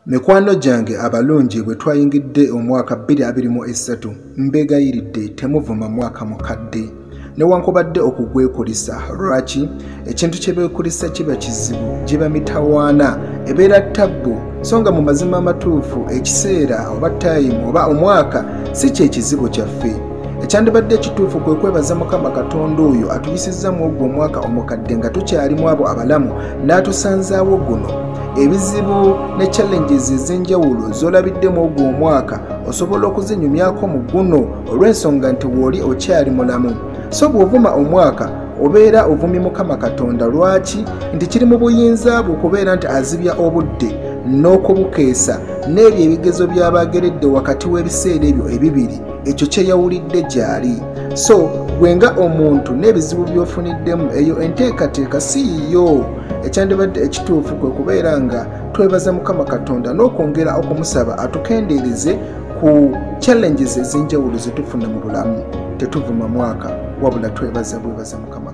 Mikwano gyange abalungi bwe twayingidde omwaka 2023 mbeegayiridde temuvuma mwaka mukadde newankubadde okugwekulisa lwaki ekintu kye beekulisa kiba kizibu giba mitawaana ebeera ttabbu so nga mu mazima amatuufu ekiseera oba time oba omwaka si kye kizibu kyaffe ekyandibadde ekituufu kwe kwebaza Mukama Katonda oyo atuyisizzamu ogwo omwaka omukadde nga tukyalimu abo abalamu n'atusanzaawo guno ebizibu ne challenges ez'enjawulo z'olabiddemu ogwo omwaka osobola okuzinyumyako mu guno olw'ensonga nti w'oli okyali mulamu so bw'ovuma omwaka obeera ovumye Mukama Katonda lwaki nti kiri mu buyinza bwe okubeera nti azibya obudde n'okubukeesa n'ebyo ebigezo by'abageredde wakati w'ebiseera ebyo ebibiri ekyo kyeyawulidde gy'ali so gwe nga omuntu n'ebizibu by'ofuniddemu eyo enteekateeka si yiyo ekyandibadde ekituufu kwe kubeera nga twebaza Mukama Katonda n'okwongera okumusaba atukendeereze ku challenges ez'enjawulo ze tufuna mu bulamu tetuvuma mwaka wabula twebaza Mukama